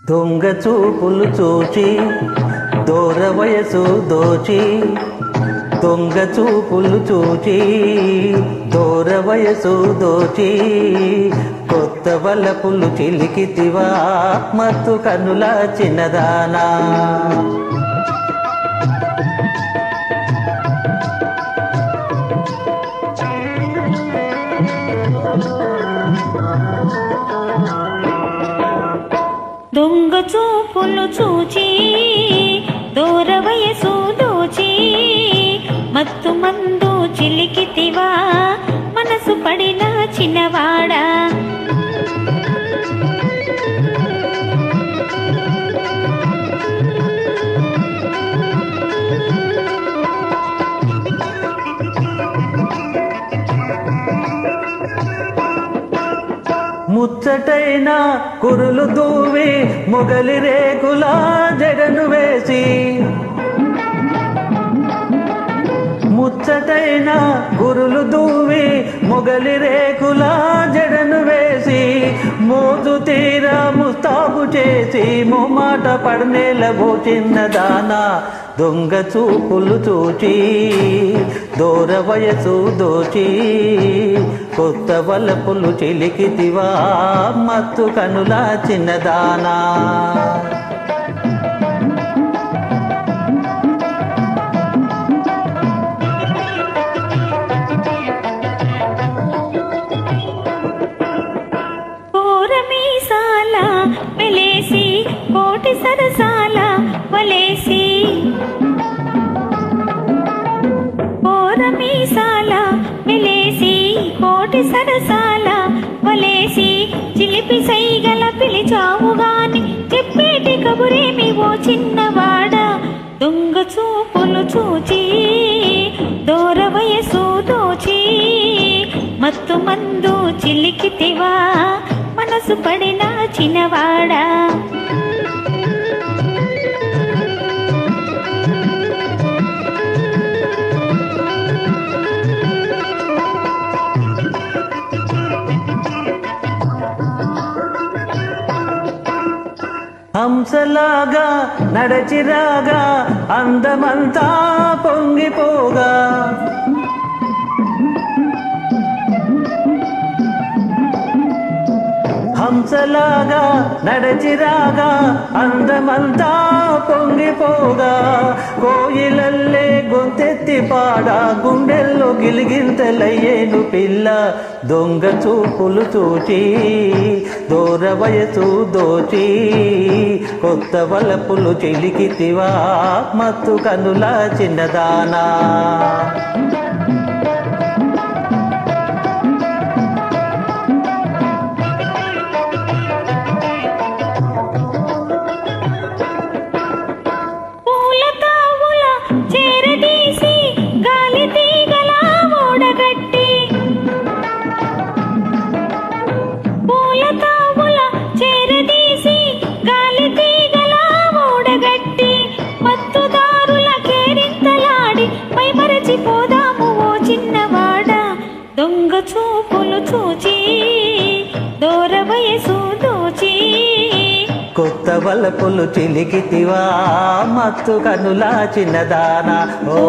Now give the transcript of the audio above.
దొంగ చూపులు చూచి దూర వయసు దోచి, దొంగ చూపులు చూచి దూర వయసు దోచి, కొత్త వలపులు చిలికితివా మత్తు కనుల చిన్నదానా. దొంగ చూపులు చూచి దూర వయసు దోచి, మత్తు మందు చిలికితివా మనసు పడిన చిన్నవాడా. ముచ్చటైన కురులు దూవి మొగలి రేకులా జడను వేసి, ముచ్చటైన కురులు దూవి మొగలి రేకులా జడను వేసి, మోజు తీరా ముస్తాబు చేసి మొమాట పడనేలవో చిన్నదానా. దొంగ చూపులు చూచి దూర వయసు దోచి, కొత్త వలపులు చిలికితివా మత్తు కనుల చిన్నదానా. పూరమీసాల వెలేసి కోటి సరసాల వలేసి, పూరమీసాల వెలేసి కోటి సరసాల వలేసి, చిలిపి సైగల పిలిచావు గాని చెప్పేటి కబురేమి ఓ చిన్నవాడా. దొంగ చూపులు చూచి దూర వయసు దోచి, మత్తు మందు చిలికితివా మనసు పడిన చిన్నవాడా. హంసలాగా నడచిరాగా అందమంతా పొంగిపోగా, హంసలాగా నడచిరాగా అందమంతా పొంగిపోగా, కోయిలల్లే గొంతెత్తి పాడా గుండెల్లో గిలిగింతలయ్యేను పిల్ల. దొంగ చూపులు చూచి దూర వయసు దోచి, కొత్త వలపులు చిలికితివా మత్తు కనుల చిన్నదానా. దొంగ చూపులు చూచి దూర వయసు దోచి, కొత్త వలపులు చిలికితివా మత్తు కనుల చిన్నదానా. ఓ